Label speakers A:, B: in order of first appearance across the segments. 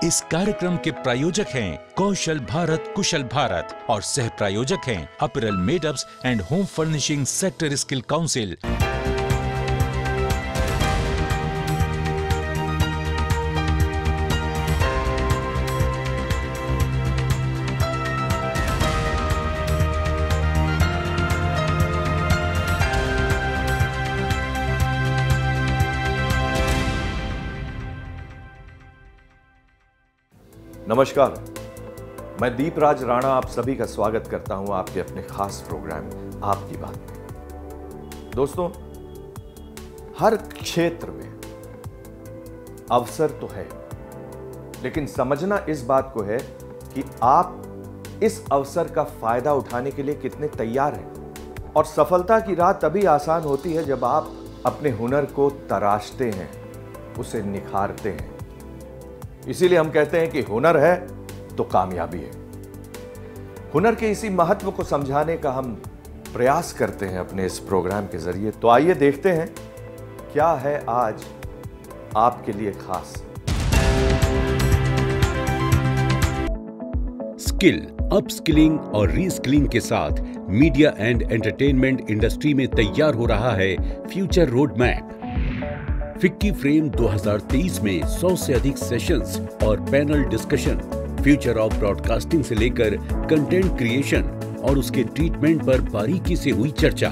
A: इस कार्यक्रम के प्रायोजक हैं कौशल भारत कुशल भारत और सह प्रायोजक हैं apparel made-ups and home furnishing sector skill council.
B: नमस्कार, मैं दीपराज राणा आप सभी का स्वागत करता हूं आपके अपने खास प्रोग्राम आपकी बात में। दोस्तों, हर क्षेत्र में अवसर तो है, लेकिन समझना इस बात को है कि आप इस अवसर का फायदा उठाने के लिए कितने तैयार हैं। और सफलता की राह तभी आसान होती है जब आप अपने हुनर को तराशते हैं, उसे निखारते हैं। इसीलिए हम कहते हैं कि हुनर है तो कामयाबी है। हुनर के इसी महत्व को समझाने का हम प्रयास करते हैं अपने इस प्रोग्राम के जरिए। तो आइए देखते हैं क्या है आज आपके लिए खास।
C: स्किल, अपस्किलिंग और रीस्किलिंग के साथ मीडिया एंड एंटरटेनमेंट इंडस्ट्री में तैयार हो रहा है future road map. FICCI frame 2023 में 100 से अधिक सेशंस और panel discussion, future of broadcasting से लेकर कंटेंट क्रिएशन और उसके ट्रीटमेंट पर बारीकी से हुई चर्चा।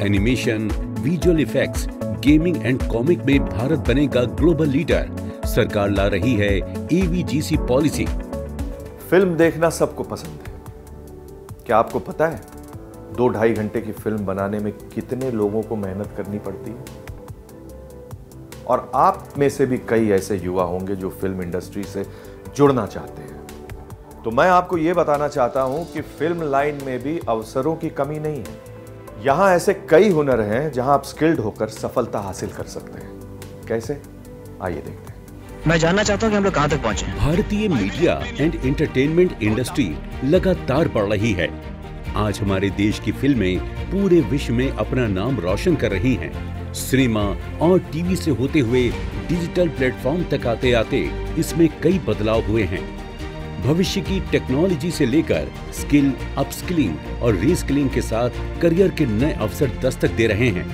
C: Animation, visual effects, gaming and comic में भारत बनेगा ग्लोबल लीडर। सरकार ला रही है AVGC पॉलिसी।
B: फिल्म देखना सबको पसंद है। क्या आपको पता है 2-2.5 घंटे की फिल्म बनाने में कितने लोगों को मेहनत करनी पड़ती है? और आप में से भी कई ऐसे युवा होंगे जो फिल्म इंडस्ट्री से जुड़ना चाहते हैं। तो मैं आपको यह बताना चाहता हूं कि फिल्म लाइन में भी अवसरों की कमी नहीं है। यहां ऐसे कई हुनर हैं जहां आप स्किल्ड होकर सफलता हासिल कर सकते हैं। कैसे? आइए देखते हैं।
D: मैं जानना चाहता हूं कि हम लोग कहां तक पहुंचे हैं।
C: भारतीय मीडिया एंड एंटरटेनमेंट इंडस्ट्री लगातार बढ़ रही है। आज हमारे देश की फिल्में पूरे विश्व में अपना नाम रोशन कर रही हैं। सिनेमा और टीवी से होते हुए डिजिटल प्लेटफॉर्म तक आते आते इसमें कई बदलाव हुए हैं। भविष्य की टेक्नोलॉजी से लेकर स्किल, अपस्किलिंग और रीस्किलिंग के साथ करियर के नए अवसर दस्तक दे रहे हैं।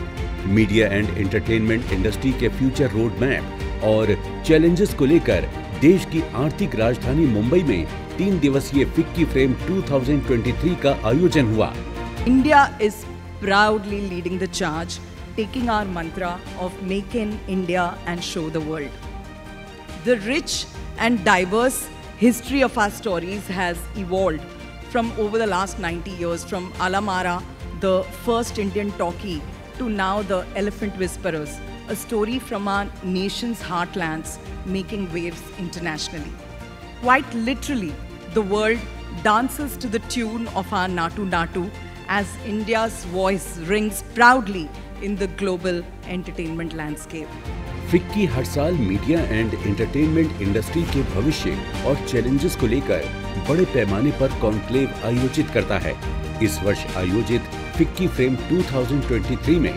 C: मीडिया एंड एंटरटेनमेंट इंडस्ट्री के फ्यूचर रोड मैप और चैलेंजेस को लेकर देश की आर्थिक राजधानी मुंबई में 3 दिवसीय फिक्की फ्रेम 2023 का आयोजन हुआ।
E: India is proudly leading the charge, taking our mantra of Make in India and show the world. The rich and diverse history of our stories has evolved from over the last 90 years, from Alamara, the first Indian talkie, to now the Elephant Whisperers, a story from our nation's heartlands making waves internationally. Quite literally, the world dances to the tune of our Natu Natu as India's voice rings proudly in the global entertainment landscape.
C: FICCI हर साल media and entertainment industry के भविष्य और challenges को लेकर बड़े पैमाने पर कॉन्क्लेव आयोजित करता है। इस वर्ष आयोजित फिक्की फ्रेम 2023 में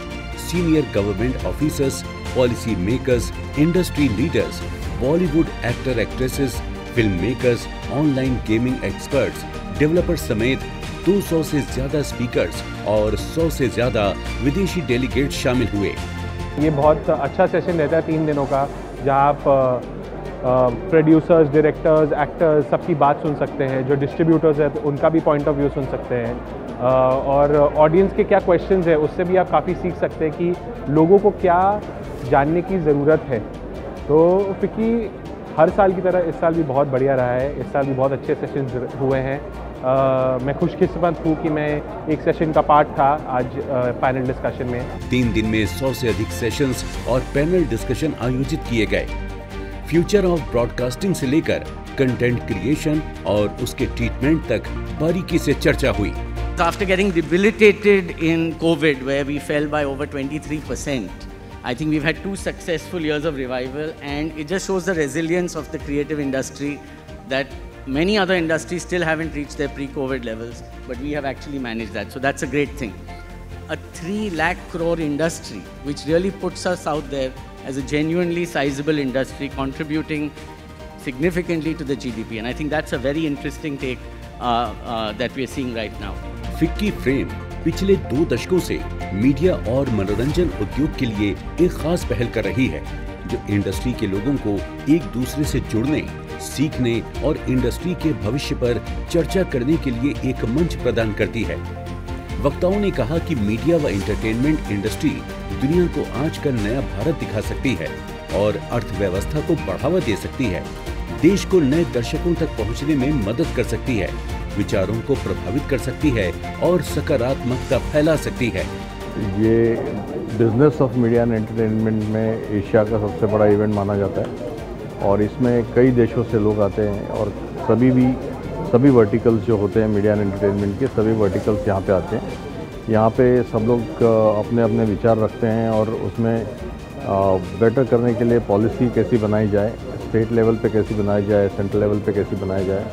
C: senior government officers, policy makers, industry leaders, Bollywood actor actresses, film makers, online gaming experts, developers समेत 200 से ज्यादा स्पीकर्स और 100 से ज्यादा विदेशी डेलीगेट शामिल हुए।
F: ये बहुत अच्छा सेशन रहता है 3 दिनों का, जहां आप प्रोड्यूसर्स, डायरेक्टर्स, एक्टर्स सबकी बात सुन सकते हैं। जो डिस्ट्रीब्यूटर्स हैं उनका भी पॉइंट ऑफ व्यू सुन सकते हैं। और ऑडियंस के क्या क्वेश्चंस हैं उससे भी आप काफ़ी सीख सकते हैं कि लोगों को क्या जानने की ज़रूरत है। तो फिक्की हर साल की तरह इस साल भी बहुत बढ़िया रहा है। इस साल भी बहुत अच्छे सेशन हुए हैं। मैं खुशकिस्मत हूँ कि मैं एक सेशन का पार्ट था आज पैनल डिस्कशन में।
C: 3 दिन में 100 से अधिक सेशंस और पैनल डिस्कशन आयोजित किए गए। फ्यूचर ऑफ ब्रॉडकास्टिंग से लेकर कंटेंट क्रिएशन और उसके ट्रीटमेंट तक बारीकी से चर्चा हुई।
G: After getting debilitated in COVID, where we fell by over 23%, I think we've had 2 successful years of revival, and it just shows the resilience of the creative industry that many other industries still haven't reached their pre-COVID levels, but we have actually managed that. So that's a great thing. A 3 lakh crore industry, which really puts us out there as a genuinely sizable industry, contributing significantly to the GDP. And I think that's a very interesting take that we are seeing right now.
C: FICCI frame पिछले 2 दशकों से media और मनोरंजन उद्योग के लिए एक खास पहल कर रही है, जो इंडस्ट्री के लोगों को एक दूसरे से जुड़ने, सीखने और इंडस्ट्री के भविष्य पर चर्चा करने के लिए एक मंच प्रदान करती है। वक्ताओं ने कहा कि मीडिया व एंटरटेनमेंट इंडस्ट्री दुनिया को आज का नया भारत दिखा सकती है और अर्थव्यवस्था को बढ़ावा दे सकती है, देश को नए दर्शकों तक पहुंचने में मदद कर सकती है, विचारों को प्रभावित कर सकती है और सकारात्मकता फैला सकती है।
H: ये business of media and entertainment में एशिया का सबसे बड़ा इवेंट माना जाता है और इसमें कई देशों से लोग आते हैं और सभी वर्टिकल्स जो होते हैं मीडिया एंड एंटरटेनमेंट के सभी वर्टिकल्स यहाँ पे आते हैं। यहाँ पे सब लोग अपने अपने विचार रखते हैं और उसमें बेटर करने के लिए पॉलिसी कैसी बनाई जाए, स्टेट लेवल पे कैसी बनाई जाए, सेंट्रल लेवल पे कैसी बनाई जाए,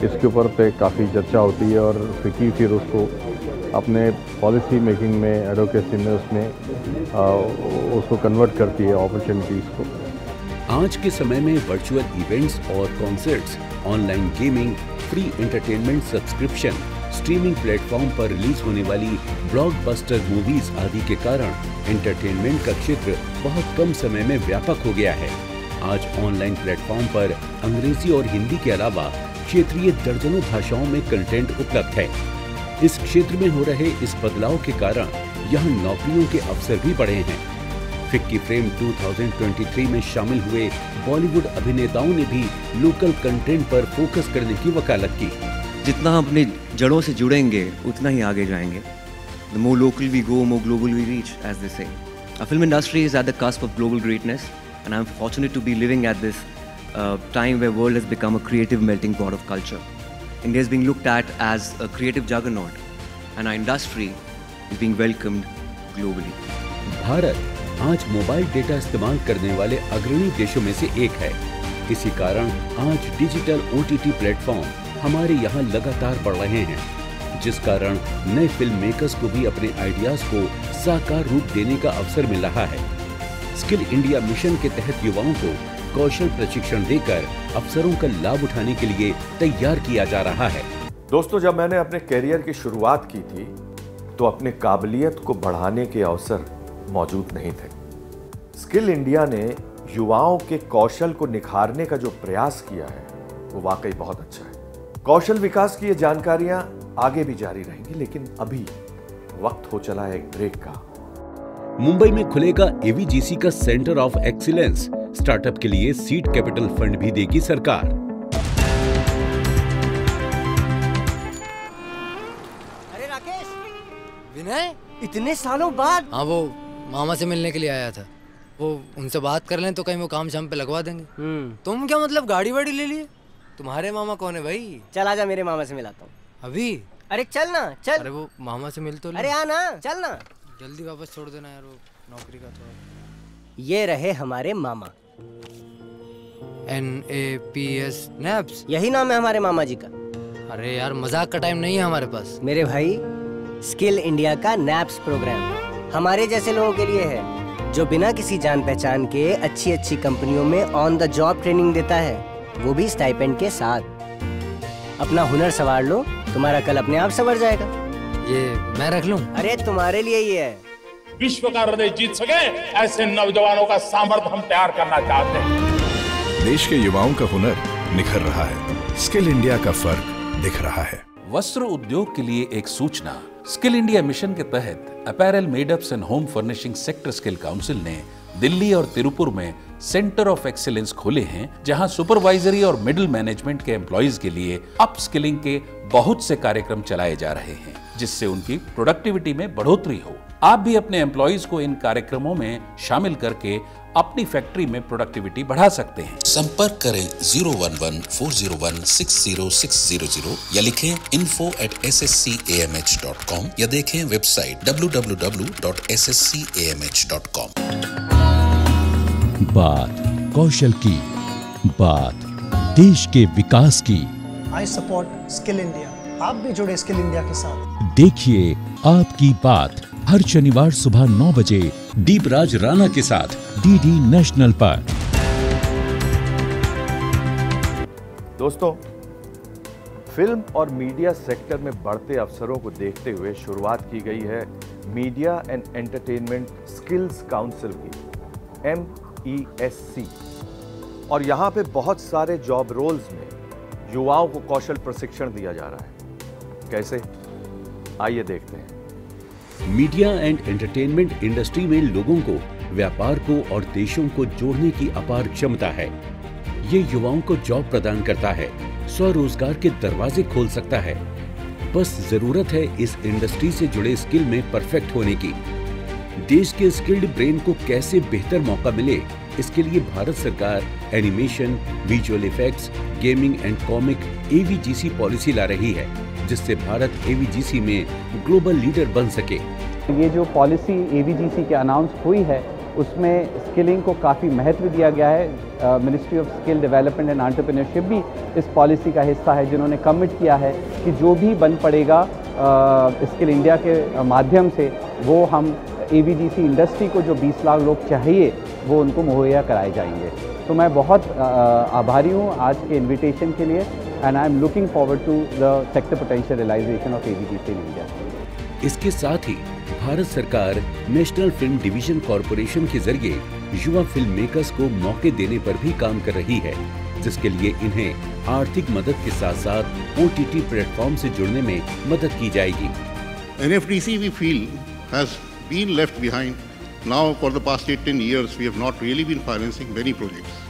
H: इसके ऊपर पे काफ़ी चर्चा होती है और फिक्की फिर उसको अपने पॉलिसी मेकिंग में, एडवोकेसी में उसको कन्वर्ट करती है अपॉर्चुनिटीज़ को।
C: आज के समय में वर्चुअल इवेंट्स और concerts, online gaming, free entertainment subscription, streaming platform पर रिलीज होने वाली ब्लॉकबस्टर मूवीज आदि के कारण एंटरटेनमेंट का क्षेत्र बहुत कम समय में व्यापक हो गया है। आज ऑनलाइन प्लेटफॉर्म पर अंग्रेजी और हिंदी के अलावा क्षेत्रीय दर्जनों भाषाओं में कंटेंट उपलब्ध है। इस क्षेत्र में हो रहे इस बदलाव के कारण यहाँ नौकरियों के अवसर भी बढ़े हैं। फिक्की फ्रेम 2023 में शामिल हुए बॉलीवुड अभिनेताओं ने भी लोकल कंटेंट पर फोकस करने की वकालत की।
D: जितना हम अपनी जड़ों से जुड़ेंगे उतना ही आगे जाएंगे। The more local we go, more global we reach, as they say. Our film industry is at the cusp of global greatness, and I'm fortunate to be living at this time where world has become a creative melting pot of culture. India is being looked at as a creative juggernaut, and our industry is being welcomed globally.
C: Bharat आज mobile data इस्तेमाल करने वाले अग्रणी देशों में से एक है। इसी कारण आज डिजिटल OTT प्लेटफॉर्म हमारे यहाँ लगातार बढ़ रहे हैं, जिस कारण नए फिल्म मेकर्स को भी अपने आइडियाज को साकार रूप देने का अवसर मिल रहा है। स्किल इंडिया मिशन के तहत युवाओं को कौशल प्रशिक्षण देकर अवसरों का लाभ उठाने के लिए तैयार किया जा रहा है।
B: दोस्तों, जब मैंने अपने करियर की शुरुआत की थी तो अपने काबिलियत को बढ़ाने के अवसर मौजूद नहीं थे। स्किल इंडिया ने युवाओं के कौशल को निखारने का जो प्रयास किया है वो वाकई बहुत अच्छा है। कौशल विकास की ये जानकारियां आगे भी जारी रहेंगी, लेकिन अभी वक्त हो चला है एक ब्रेक का।
C: मुंबई में खुलेगा AVGC का सेंटर ऑफ एक्सीलेंस। स्टार्टअप के लिए सीड कैपिटल फंड भी देगी सरकार।
I: अरे राकेश, विनय, इतने सालों बाद।
J: हाँ, वो मामा से मिलने के लिए आया था। वो उनसे बात कर लें तो कहीं वो काम शाम पे लगवा देंगे। तुम क्या मतलब गाड़ी वाड़ी ले लिए? तुम्हारे मामा कौन है भाई?
I: चल आजा, मेरे मामा से मिलाता हूँ।
J: अभी?
I: अरे चल ना, चल।
J: अरे वो मामा से मिल तो ले।
I: अरे आना, चल ना।
J: जल्दी वापस छोड़ देना यार, वो नौकरी का थोड़ा।
I: ये रहे हमारे मामा।
J: NAPS नैप्स,
I: यही नाम है हमारे मामा जी का।
J: अरे यार, मजाक का टाइम नहीं है हमारे पास।
I: मेरे भाई, स्किल इंडिया का नैप्स प्रोग्राम हमारे जैसे लोगों के लिए है, जो बिना किसी जान पहचान के अच्छी अच्छी कंपनियों में ऑन द जॉब ट्रेनिंग देता है, वो भी स्टाइपेंड के साथ। अपना हुनर संवार लो, तुम्हारा कल अपने आप संवर जाएगा।
J: ये मैं रख लूं?
I: अरे तुम्हारे लिए ही है।
K: विश्व का हृदय जीत सके ऐसे नौजवानों का सामर्थ्य हम तैयार करना चाहते हैं।
L: देश के युवाओं का हुनर निखर रहा है, स्किल इंडिया का फर्क दिख रहा है।
A: वस्त्र उद्योग के लिए एक सूचना। स्किल इंडिया मिशन के तहत apparel, made-ups and home furnishing sector skill council ने दिल्ली और तिरुपुर में सेंटर ऑफ एक्सीलेंस खोले हैं, जहां सुपरवाइजरी और मिडिल मैनेजमेंट के एम्प्लॉइज के लिए अपस्किलिंग के बहुत से कार्यक्रम चलाए जा रहे हैं, जिससे उनकी प्रोडक्टिविटी में बढ़ोतरी हो। आप भी अपने एम्प्लॉइज को इन कार्यक्रमों में शामिल करके अपनी फैक्ट्री में प्रोडक्टिविटी बढ़ा सकते हैं।
M: संपर्क करें 011-401-60600 या लिखें info@sscamh.com या देखें वेबसाइट www.sscamh.com।
A: बात कौशल की, बात देश के विकास की।
N: I support skill India. आप भी जुड़े स्किल इंडिया के साथ।
A: देखिए आपकी बात हर शनिवार सुबह 9 बजे
C: दीपराज राणा के साथ
A: DD नेशनल पर।
B: दोस्तों, फिल्म और मीडिया सेक्टर में बढ़ते अवसरों को देखते हुए शुरुआत की गई है media and entertainment skills council की, MESC। और यहाँ पे बहुत सारे जॉब रोल्स में युवाओं को कौशल प्रशिक्षण दिया जा रहा है। कैसे? आइए देखते हैं।
C: मीडिया एंड एंटरटेनमेंट इंडस्ट्री में लोगों को, व्यापार को और देशों को जोड़ने की अपार क्षमता है। ये युवाओं को जॉब प्रदान करता है, स्वरोजगार के दरवाजे खोल सकता है। बस जरूरत है इस इंडस्ट्री से जुड़े स्किल में परफेक्ट होने की। देश के स्किल्ड ब्रेन को कैसे बेहतर मौका मिले, इसके लिए भारत सरकार animation, visual effects, gaming and comic AVGC policy ला रही है, जिससे भारत AVGC में ग्लोबल लीडर बन सके।
O: ये जो पॉलिसी AVGC के अनाउंस हुई है, उसमें स्किलिंग को काफ़ी महत्व दिया गया है। Ministry of skill development and entrepreneurship भी इस पॉलिसी का हिस्सा है, जिन्होंने कमिट किया है कि जो भी बन पड़ेगा स्किल इंडिया के माध्यम से, वो हम AVGC इंडस्ट्री को जो 20 लाख लोग चाहिए वो उनको मुहैया कराए जाएंगे। तो मैं बहुत आभारी हूँ आज के इनविटेशन के लिए, and I am looking forward to the sector potential realisation of AVGC in India.
C: इसके साथ ही भारत सरकार नेशनल फिल्म डिवीजन कॉरपोरेशन के जरिए युवा फिल्म मेकर्स को मौके देने पर भी काम कर रही है, जिसके लिए इन्हें आर्थिक मदद के साथ साथ OTT प्लेटफॉर्म से जुड़ने में मदद की जाएगी।
P: NFDC we feel has been left behind. Now for the past 8-10 years we have not really been financing many projects.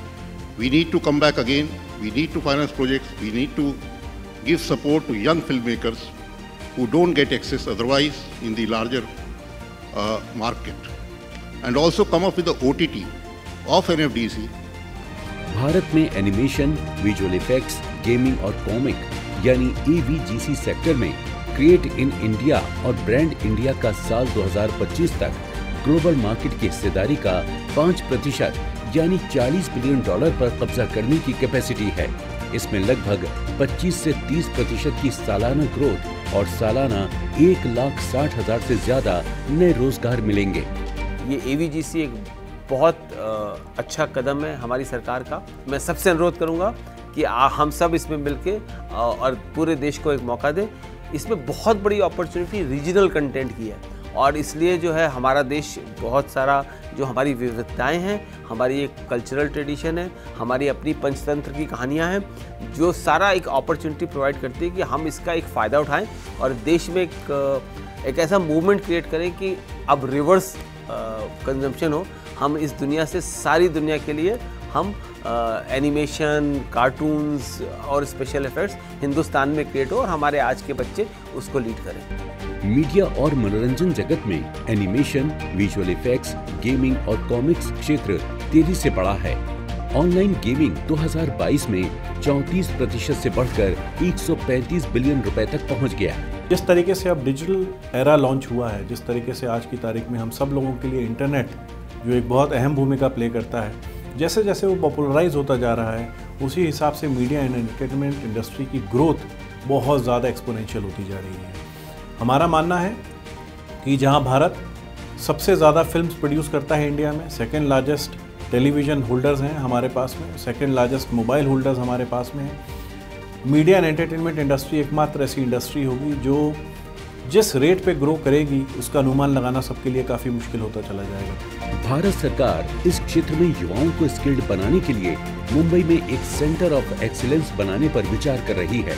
P: We need to come back again. We need to finance projects. We need to give support to young filmmakers who don't get access otherwise in the larger market, and also come up with the OTT of NFDC.
C: Bharat में animation, visual effects, gaming और comic यानी AVGC sector में create in India और brand India का साल 2025 तक global market की हिस्सेदारी का 5% यानी $40 बिलियन पर कब्जा करने की कैपेसिटी है। इसमें लगभग 25 से 30% की सालाना ग्रोथ और सालाना 1,60,000 से ज्यादा नए रोजगार मिलेंगे।
Q: ये AVGC एक बहुत अच्छा कदम है हमारी सरकार का। मैं सबसे अनुरोध करूंगा कि हम सब इसमें मिलके और पूरे देश को एक मौका दें। इसमें बहुत बड़ी अपॉर्चुनिटी रीजनल कंटेंट की है, और इसलिए जो है हमारा देश बहुत सारा जो हमारी विविधताएं हैं, हमारी एक कल्चरल ट्रेडिशन है, हमारी अपनी पंचतंत्र की कहानियां हैं, जो सारा एक अपॉर्चुनिटी प्रोवाइड करती है कि हम इसका एक फ़ायदा उठाएं और देश में एक ऐसा मूवमेंट क्रिएट करें कि अब रिवर्स कंजम्पशन हो। हम इस दुनिया से सारी दुनिया के लिए हम एनिमेशन, कार्टून्स और स्पेशल इफेक्ट्स हिंदुस्तान में क्रिएट हो और हमारे आज के बच्चे उसको लीड करें।
C: मीडिया और मनोरंजन जगत में एनिमेशन, विजुअल इफेक्ट्स, गेमिंग और कॉमिक्स क्षेत्र तेजी से बढ़ा है। ऑनलाइन गेमिंग 2022 में 34% से बढ़कर 135 बिलियन रुपए तक पहुंच गया।
R: जिस तरीके से अब डिजिटल एरा लॉन्च हुआ है, जिस तरीके से आज की तारीख में हम सब लोगों के लिए इंटरनेट जो एक बहुत अहम भूमिका प्ले करता है, जैसे जैसे वो पॉपुलराइज होता जा रहा है, उसी हिसाब से मीडिया एंड एंटरटेनमेंट इंडस्ट्री की ग्रोथ बहुत ज़्यादा एक्सपोनेंशियल होती जा रही है। हमारा मानना है कि जहां भारत सबसे ज़्यादा फिल्म्स प्रोड्यूस करता है इंडिया में, सेकेंड लार्जेस्ट टेलीविज़न होल्डर्स हैं हमारे पास में, सेकेंड लार्जेस्ट मोबाइल होल्डर्स हमारे पास में हैं, मीडिया एंड एंटरटेनमेंट इंडस्ट्री एकमात्र ऐसी इंडस्ट्री होगी जो जिस रेट पे ग्रो करेगी उसका अनुमान लगाना सबके लिए काफ़ी मुश्किल होता चला जाएगा।
C: भारत सरकार इस क्षेत्र में युवाओं को स्किल्ड बनाने के लिए मुंबई में एक सेंटर ऑफ एक्सीलेंस बनाने पर विचार कर रही है।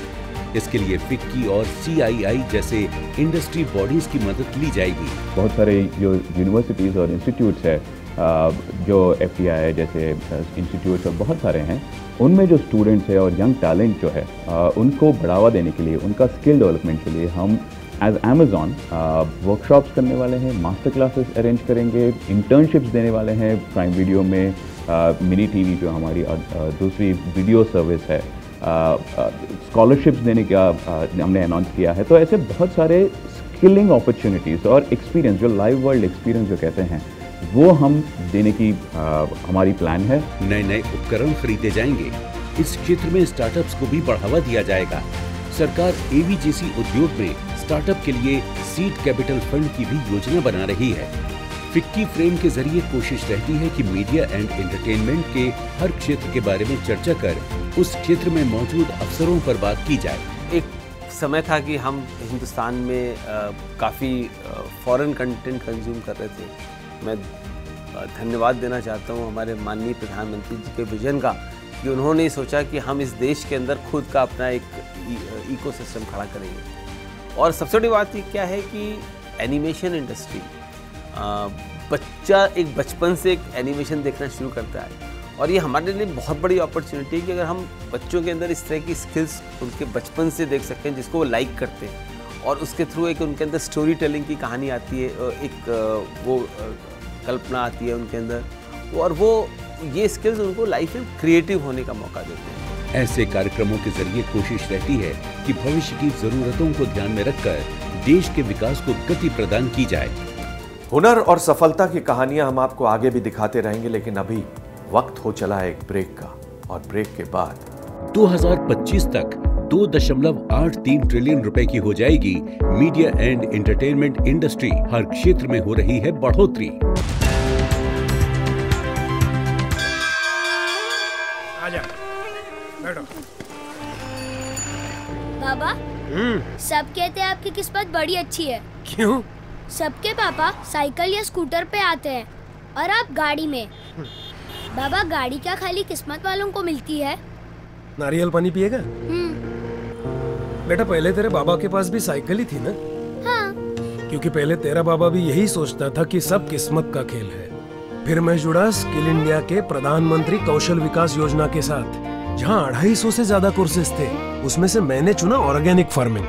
C: इसके लिए फिक्की और CII जैसे इंडस्ट्री बॉडीज की मदद ली जाएगी।
S: बहुत सारे जो यूनिवर्सिटीज़ और इंस्टीट्यूट्स है, जो FTI जैसे इंस्टीट्यूट्स और बहुत सारे हैं, उनमें जो स्टूडेंट्स है और यंग टैलेंट जो है, उनको बढ़ावा देने के लिए, उनका स्किल डेवलपमेंट के लिए हम एज Amazon वर्कशॉप्स करने वाले हैं, मास्टर क्लासेस अरेंज करेंगे, इंटर्नशिप्स देने वाले हैं प्राइम वीडियो में, मिनी TV जो हमारी दूसरी वीडियो सर्विस है, स्कॉलरशिप्स देने का हमने अनाउंस किया है। तो ऐसे बहुत सारे स्किलिंग अपॉर्चुनिटीज़ और एक्सपीरियंस, जो लाइव वर्ल्ड एक्सपीरियंस जो कहते हैं, वो हम देने की हमारी प्लान है।
C: नए नए उपकरण खरीदे जाएंगे। इस क्षेत्र में स्टार्टअप्स को भी बढ़ावा दिया जाएगा। सरकार AVGC उद्योग में स्टार्टअप के लिए सीड कैपिटल फंड की भी योजना बना रही है। फिक्की फ्रेम के जरिए कोशिश रहती है कि मीडिया एंड एंटरटेनमेंट के हर क्षेत्र के बारे में चर्चा कर उस क्षेत्र में मौजूद अफसरों पर बात की जाए।
Q: एक समय था कि हम हिंदुस्तान में काफ़ी फॉरेन कंटेंट कंज्यूम कर रहे थे। मैं धन्यवाद देना चाहता हूँ हमारे माननीय प्रधानमंत्री जी के विजन का कि उन्होंने सोचा कि हम इस देश के अंदर खुद का अपना एक इकोसिस्टम खड़ा करेंगे। और सबसे बड़ी बात ये क्या है कि एनिमेशन इंडस्ट्री बच्चा एक बचपन से एक एनिमेशन देखना शुरू करता है और ये हमारे लिए बहुत बड़ी अपॉर्चुनिटी है कि अगर हम बच्चों के अंदर इस तरह की स्किल्स उनके बचपन से देख सकते हैं जिसको वो लाइक करते हैं और उसके थ्रू एक उनके अंदर स्टोरी टेलिंग की कहानी आती है, एक वो कल्पना आती है उनके अंदर और वो ये स्किल्स उनको लाइफ में क्रिएटिव होने का मौका देते हैं।
C: ऐसे कार्यक्रमों के जरिए कोशिश रहती है कि भविष्य की जरूरतों को ध्यान में रखकर देश के विकास को गति प्रदान की जाए।
B: हुनर और सफलता की कहानियां हम आपको आगे भी दिखाते रहेंगे, लेकिन अभी वक्त हो चला है एक ब्रेक का और ब्रेक के बाद
C: 2025 तक 2.83 ट्रिलियन रुपए की हो जाएगी मीडिया एंड एंटरटेनमेंट इंडस्ट्री। हर क्षेत्र में हो रही है बढ़ोतरी।
T: आजा, बैठो।
U: बाबा, सब कहते हैं आपकी किस्मत बड़ी अच्छी है।
T: क्यों?
U: सबके पापा साइकिल या स्कूटर पे आते हैं और आप गाड़ी में। बाबा, गाड़ी क्या खाली किस्मत वालों को मिलती है?
T: नारियल पानी पिएगा? बेटा, पहले तेरे बाबा के पास भी साइकिल ही थी ना?
U: हाँ।
T: क्योंकि पहले तेरा बाबा भी यही सोचता था कि सब किस्मत का खेल है। फिर मैं जुड़ा स्किल इंडिया के प्रधानमंत्री कौशल विकास योजना के साथ, जहाँ 250 से ज्यादा कोर्सेज थे। उसमें से मैंने चुना ऑर्गेनिक फार्मिंग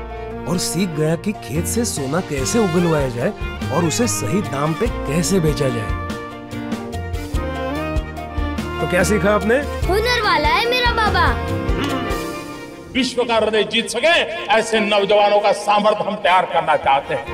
T: और सीख गया कि खेत से सोना कैसे उगलवाया जाए और उसे सही दाम पे कैसे बेचा जाए। तो क्या सीखा आपने?
U: हुनर वाला है मेरा बाबा।
K: विश्व का हृदय जीत सके ऐसे नौजवानों का सामर्थ्य हम तैयार करना चाहते हैं।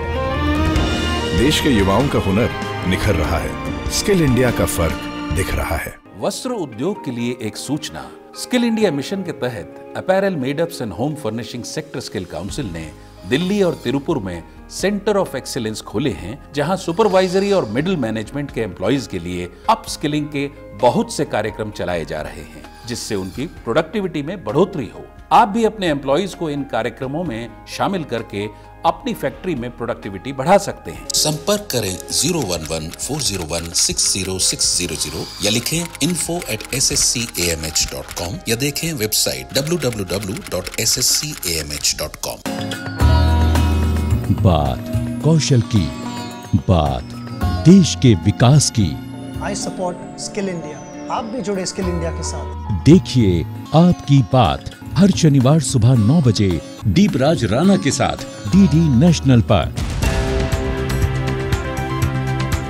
L: देश के युवाओं का हुनर निखर रहा है। स्किल इंडिया का फर्क दिख रहा है।
A: वस्त्र उद्योग के लिए एक सूचना। स्किल इंडिया मिशन के तहत apparel made-ups and home furnishing sector skill council ने दिल्ली और तिरुपुर में सेंटर ऑफ एक्सीलेंस खोले हैं, जहां सुपरवाइजरी और मिडिल मैनेजमेंट के एम्प्लॉइज के लिए अपस्किलिंग के बहुत से कार्यक्रम चलाए जा रहे हैं, जिससे उनकी प्रोडक्टिविटी में बढ़ोतरी हो। आप भी अपने एम्प्लॉइज को इन कार्यक्रमों में शामिल करके अपनी फैक्ट्री में प्रोडक्टिविटी बढ़ा सकते हैं।
M: संपर्क करें 011-401-60600 या लिखें info@sscamh.com या देखें वेबसाइट www.sscamh.com।
V: बात कौशल की, बात देश के विकास की।
N: I support skill India. आप भी जुड़े स्किल इंडिया के साथ।
V: देखिए आपकी बात हर शनिवार सुबह 9 बजे दीपराज राणा के साथ डीडी नेशनल पर।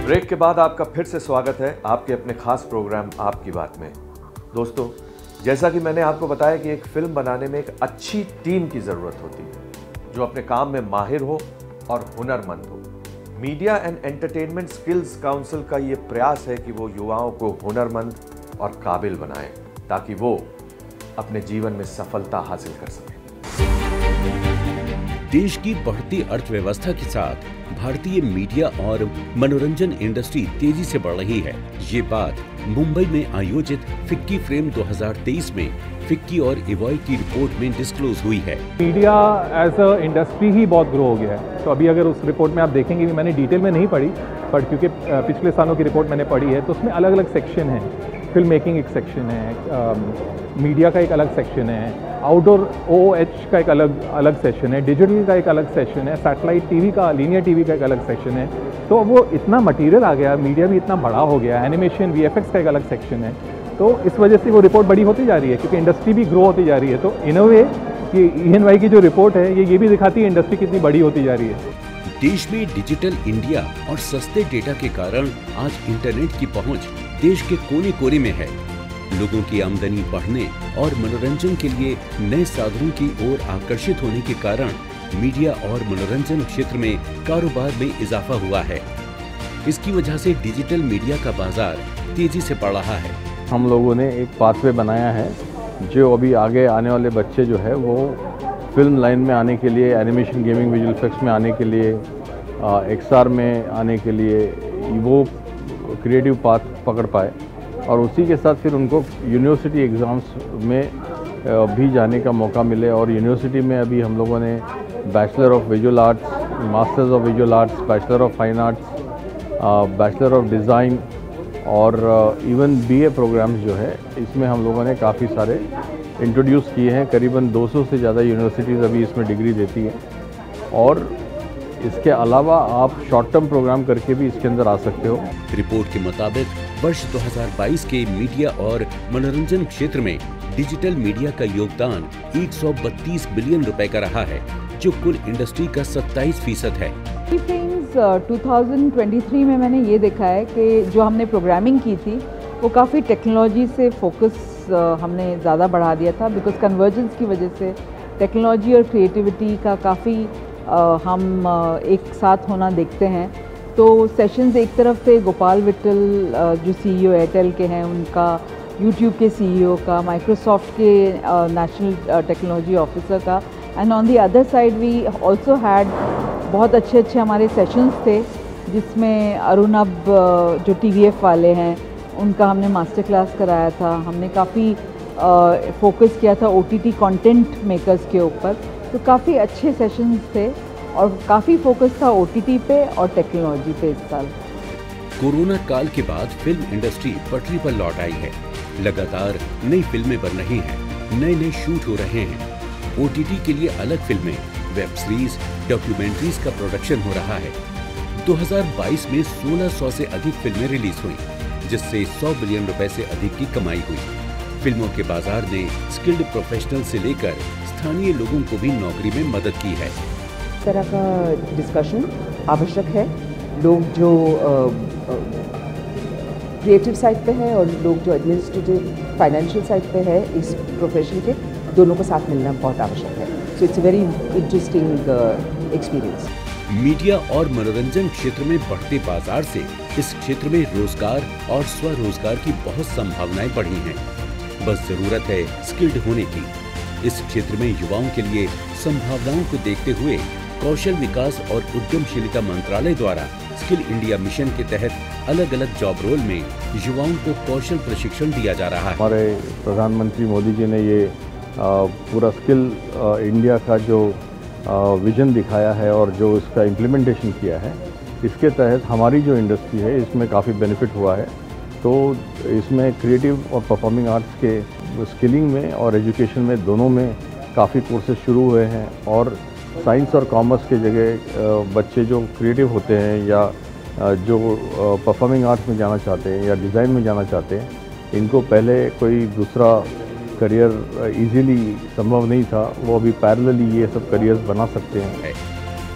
B: ब्रेक के बाद आपका फिर से स्वागत है आपके अपने खास प्रोग्राम आपकी बात में। दोस्तों, जैसा कि मैंने आपको बताया कि एक फिल्म बनाने में एक अच्छी टीम की जरूरत होती है जो अपने काम में माहिर हो और हुनरमंद हो। Media and entertainment skills council का ये प्रयास है कि वो युवाओं को हुनरमंद और काबिल बनाए ताकि वो अपने जीवन में सफलता हासिल कर सके।
C: देश की बढ़ती अर्थव्यवस्था के साथ भारतीय मीडिया और मनोरंजन इंडस्ट्री तेजी से बढ़ रही है। ये बात मुंबई में आयोजित फिक्की फ्रेम 2023 में फिक्की और इवॉय की रिपोर्ट में डिस्क्लोज हुई है।
F: मीडिया एज अ इंडस्ट्री ही बहुत ग्रो हो गया है। तो अभी अगर उस रिपोर्ट में आप देखेंगे, मैंने डिटेल में नहीं पढ़ी, पर क्योंकि पिछले सालों की रिपोर्ट मैंने पढ़ी है, तो उसमें अलग अलग सेक्शन है। फिल्म मेकिंग एक सेक्शन है, मीडिया का एक अलग सेक्शन है, आउटडोर OOH का एक अलग सेक्शन है, डिजिटल का एक अलग सेक्शन है, सैटेलाइट टीवी का, लीनियर टीवी का एक अलग सेक्शन है। तो वो इतना मटेरियल आ गया, मीडिया भी इतना बड़ा हो गया, एनिमेशन VFX का एक अलग सेक्शन है। तो इस वजह से वो रिपोर्ट बड़ी होती जा रही है, क्योंकि इंडस्ट्री भी ग्रो होती जा रही है। तो इन अ वे ये EY की जो रिपोर्ट है ये भी दिखाती है इंडस्ट्री कितनी बड़ी होती जा रही है।
C: देश में डिजिटल इंडिया और सस्ते डेटा के कारण आज इंटरनेट की पहुंच देश के कोने कोने में है। लोगों की आमदनी बढ़ने और मनोरंजन के लिए नए साधनों की ओर आकर्षित होने के कारण मीडिया और मनोरंजन क्षेत्र में कारोबार में इजाफा हुआ है। इसकी वजह से डिजिटल मीडिया का बाजार तेजी से बढ़ रहा है।
H: हम लोगों ने एक पाथवे बनाया है जो अभी आगे आने वाले बच्चे जो है वो फिल्म लाइन में आने के लिए, एनिमेशन, गेमिंग, विजुअल इफेक्ट्स में आने के लिए, XR में आने के लिए वो क्रिएटिव पाथ पकड़ पाए और उसी के साथ फिर उनको यूनिवर्सिटी एग्ज़ाम्स में भी जाने का मौका मिले। और यूनिवर्सिटी में अभी हम लोगों ने bachelor of visual arts, masters of visual arts, bachelor of fine arts, bachelor of design और इवन बीए प्रोग्राम्स जो है इसमें हम लोगों ने काफ़ी सारे इंट्रोड्यूस किए हैं। करीबन 200 से ज़्यादा यूनिवर्सिटीज़ अभी इसमें डिग्री देती हैं और इसके अलावा आप शॉर्ट टर्म प्रोग्राम करके भी इसके अंदर आ सकते हो।
C: रिपोर्ट के मुताबिक वर्ष 2022 के मीडिया और मनोरंजन क्षेत्र में डिजिटल मीडिया का योगदान 132 बिलियन रुपए का रहा है, जो कुल इंडस्ट्री का 27% है।
E: 2023 में मैंने ये देखा है कि जो हमने प्रोग्रामिंग की थी वो काफ़ी टेक्नोलॉजी से फोकस हमने ज़्यादा बढ़ा दिया था, बिकॉज कन्वर्जेंस की वजह से टेक्नोलॉजी और क्रिएटिविटी का काफ़ी हम एक साथ होना देखते हैं। तो सेशंस एक तरफ से गोपाल विट्टल जो सीईओ एयरटेल के हैं उनका, यूट्यूब के सीईओ का, माइक्रोसॉफ्ट के नेशनल टेक्नोलॉजी ऑफिसर का, and on the other side we also had बहुत अच्छे हमारे सेशंस थे जिसमें अरुणब जो TVF वाले हैं उनका हमने मास्टर क्लास कराया था। हमने काफ़ी फोकस किया था OTT कंटेंट मेकर्स के ऊपर, तो काफ़ी अच्छे सेशंस थे और काफ़ी फोकस था OTT पे और टेक्नोलॉजी पे इस साल।
C: कोरोना काल के बाद फिल्म इंडस्ट्री पटरी पर लौट आई है। लगातार नई फिल्में बन रही हैं, नए शूट हो रहे हैं। OTT के लिए अलग फिल्में, वेब सीरीज, डॉक्यूमेंट्रीज का प्रोडक्शन हो रहा है। 2022 में 1600 से अधिक फिल्में रिलीज हुई, जिससे 100 बिलियन रुपए से अधिक की कमाई हुई। फिल्मों के बाजार ने स्किल्ड प्रोफेशनल से लेकर स्थानीय लोगों को भी नौकरी में मदद की है।
E: इस तरह का डिस्कशन आवश्यक है। लोग जो क्रिएटिव साइड पे है और लोग जो एडमिनिस्ट्रेटिव फाइनेंशियल साइड पे है, इस प्रोफेशन के दोनों को साथ मिलना बहुत आवश्यक है। So it's a very interesting experience.
C: Media और मनोरंजन क्षेत्र में बढ़ते बाजार से इस क्षेत्र में रोजगार और स्वरोजगार की बहुत संभावनाएं बढ़ी हैं। बस जरूरत है स्किल्ड होने की। इस क्षेत्र में युवाओं के लिए संभावनाओं को देखते हुए कौशल विकास और उद्यमशीलता मंत्रालय द्वारा स्किल इंडिया मिशन के तहत अलग अलग जॉब रोल में युवाओं को कौशल प्रशिक्षण दिया जा रहा है।
H: हमारे प्रधानमंत्री मोदी जी ने ये पूरा स्किल इंडिया का जो विजन दिखाया है और जो इसका इम्प्लीमेंटेशन किया है, इसके तहत हमारी जो इंडस्ट्री है इसमें काफ़ी बेनिफिट हुआ है। तो इसमें क्रिएटिव और परफॉर्मिंग आर्ट्स के स्किलिंग में और एजुकेशन में दोनों में काफ़ी कोर्सेज शुरू हुए हैं और साइंस और कॉमर्स के जगह बच्चे जो क्रिएटिव होते हैं या जो परफॉर्मिंग आर्ट्स में जाना चाहते हैं या डिज़ाइन में जाना चाहते हैं, इनको पहले कोई दूसरा करियर इजीली संभव नहीं था, वो अभी पैरेलली ये सब करियर्स बना सकते हैं।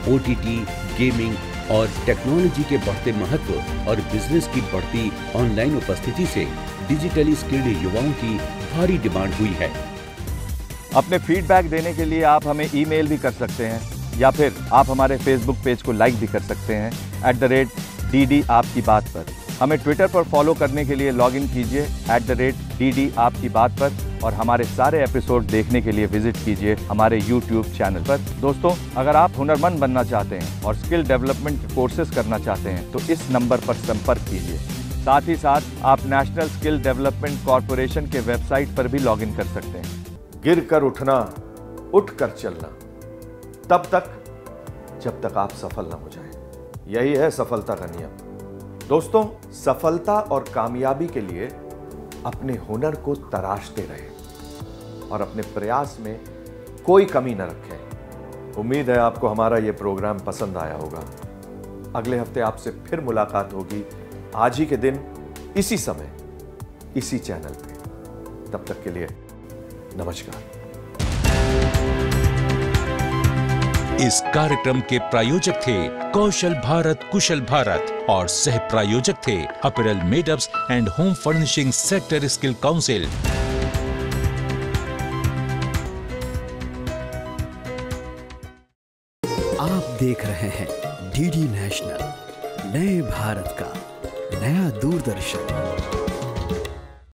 C: OTT, गेमिंग और टेक्नोलॉजी के बढ़ते महत्व और बिजनेस की बढ़ती ऑनलाइन उपस्थिति से डिजिटली स्किल्ड युवाओं की भारी डिमांड हुई है।
B: अपने फीडबैक देने के लिए आप हमें ईमेल भी कर सकते हैं या फिर आप हमारे फेसबुक पेज को लाइक भी कर सकते हैं @DD आपकी बात पर। हमें ट्विटर पर फॉलो करने के लिए लॉगिन कीजिए @DD आपकी बात पर और हमारे सारे एपिसोड देखने के लिए विजिट कीजिए हमारे YouTube चैनल पर। दोस्तों, अगर आप हुनरमंद बनना चाहते हैं और स्किल डेवलपमेंट कोर्सेज करना चाहते हैं तो इस नंबर पर संपर्क कीजिए। साथ ही साथ आप नेशनल स्किल डेवलपमेंट कॉरपोरेशन के वेबसाइट पर भी लॉगिन कर सकते हैं। गिर कर उठना, उठ कर चलना, तब तक जब तक आप सफल ना हो जाएं। यही है सफलता का नियम। दोस्तों, सफलता और कामयाबी के लिए अपने हुनर को तराशते रहें और अपने प्रयास में कोई कमी न रखें। उम्मीद है आपको हमारा ये प्रोग्राम पसंद आया होगा। अगले हफ्ते आपसे फिर मुलाकात होगी आज ही के दिन, इसी समय, इसी चैनल पे। तब तक के लिए नमस्कार।
V: इस कार्यक्रम के प्रायोजक थे कौशल भारत कुशल भारत और सह प्रायोजक थे apparel made-ups and home furnishing sector skill council.
G: आप देख रहे हैं DD नेशनल, नए भारत का नया दूरदर्शन।